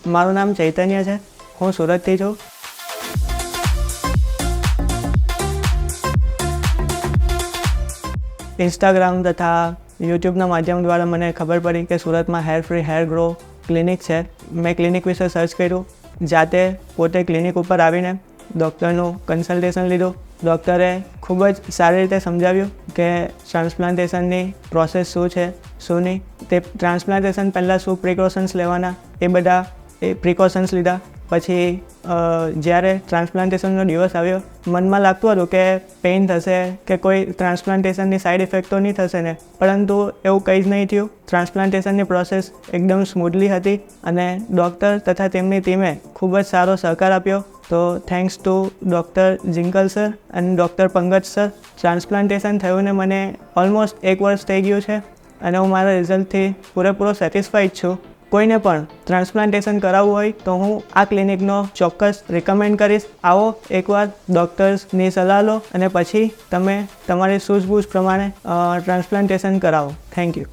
મારું નામ ચૈતન્ય છે, હું સુરતથી છું. ઇન્સ્ટાગ્રામ તથા યુટ્યુબના માધ્યમ દ્વારા મને ખબર પડી કે સુરતમાં hair free hair grow clinic છે. મેં ક્લિનિક વિશે સર્ચ કર્યું, જાતે પોતે ક્લિનિક ઉપર આવીને ડૉક્ટરનું કન્સલ્ટેશન લીધું. ડૉક્ટરે ખૂબ જ સારી રીતે સમજાવ્યું કે ટ્રાન્સપ્લાન્ટેશનની પ્રોસેસ શું છે, શું નહીં. તે ટ્રાન્સપ્લાન્ટેશન પહેલાં શું પ્રિકોશન્સ લેવાના એ બધા પ્રિકોશન્સ લીધા. પછી જ્યારે ટ્રાન્સપ્લાન્ટેશનનો દિવસ આવ્યો, મનમાં લાગતું હતું કે પેઇન થશે કે કોઈ ટ્રાન્સપ્લાન્ટેશનની સાઇડ ઇફેક્ટ તો નહીં થશે ને, પરંતુ એવું કંઈ જ નહીં થયું. ટ્રાન્સપ્લાન્ટેશનની પ્રોસેસ એકદમ સ્મૂથલી હતી અને ડૉક્ટર તથા તેમની ટીમે ખૂબ જ સારો સહકાર આપ્યો. તો thanks to doctor Jinkal sir અને ડૉક્ટર પંકજ સર. ટ્રાન્સપ્લાન્ટેશન થયું ને મને ઓલમોસ્ટ 1 વર્ષ થઈ ગયું છે અને હું મારા રિઝલ્ટથી પૂરેપૂરો સેટિસ્ફાઈડ છું. કોઈને પણ ટ્રાન્સપ્લાન્ટેશન કરાવવું હોય તો હું આ ક્લિનિકનો ચોક્કસ રિકમેન્ડ કરીશ. આવો એકવાર ડૉક્ટર્સની સલાહ લો અને પછી તમે તમારી સૂઝબૂઝ પ્રમાણે ટ્રાન્સપ્લાન્ટેશન કરાવો. Thank you.